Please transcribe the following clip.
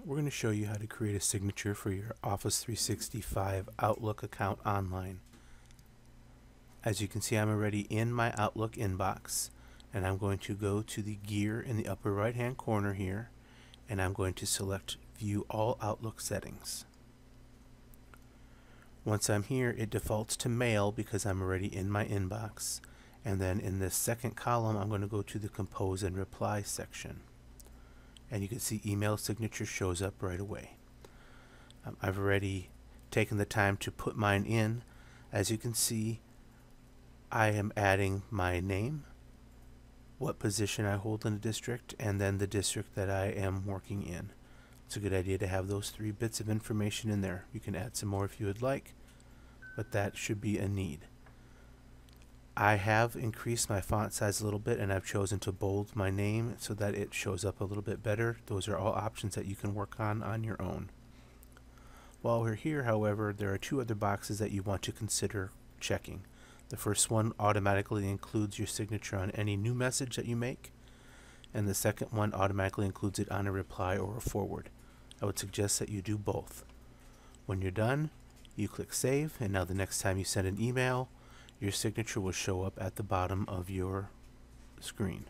We're going to show you how to create a signature for your Office 365 Outlook account online. As you can see, I'm already in my Outlook inbox, and I'm going to go to the gear in the upper right hand corner here, and I'm going to select View All Outlook Settings. Once I'm here, it defaults to Mail because I'm already in my inbox, and then in this second column I'm going to go to the Compose and Reply section. And you can see email signature shows up right away. I've already taken the time to put mine in. As you can see, I am adding my name, what position I hold in the district, and then the district that I am working in. It's a good idea to have those 3 bits of information in there. You can add some more if you would like, but that should be a need. I have increased my font size a little bit, and I've chosen to bold my name so that it shows up a little bit better. Those are all options that you can work on your own. While we're here, however, there are 2 other boxes that you want to consider checking. The first one automatically includes your signature on any new message that you make, and the second one automatically includes it on a reply or a forward. I would suggest that you do both. When you're done, you click Save, and now the next time you send an email, your signature will show up at the bottom of your screen.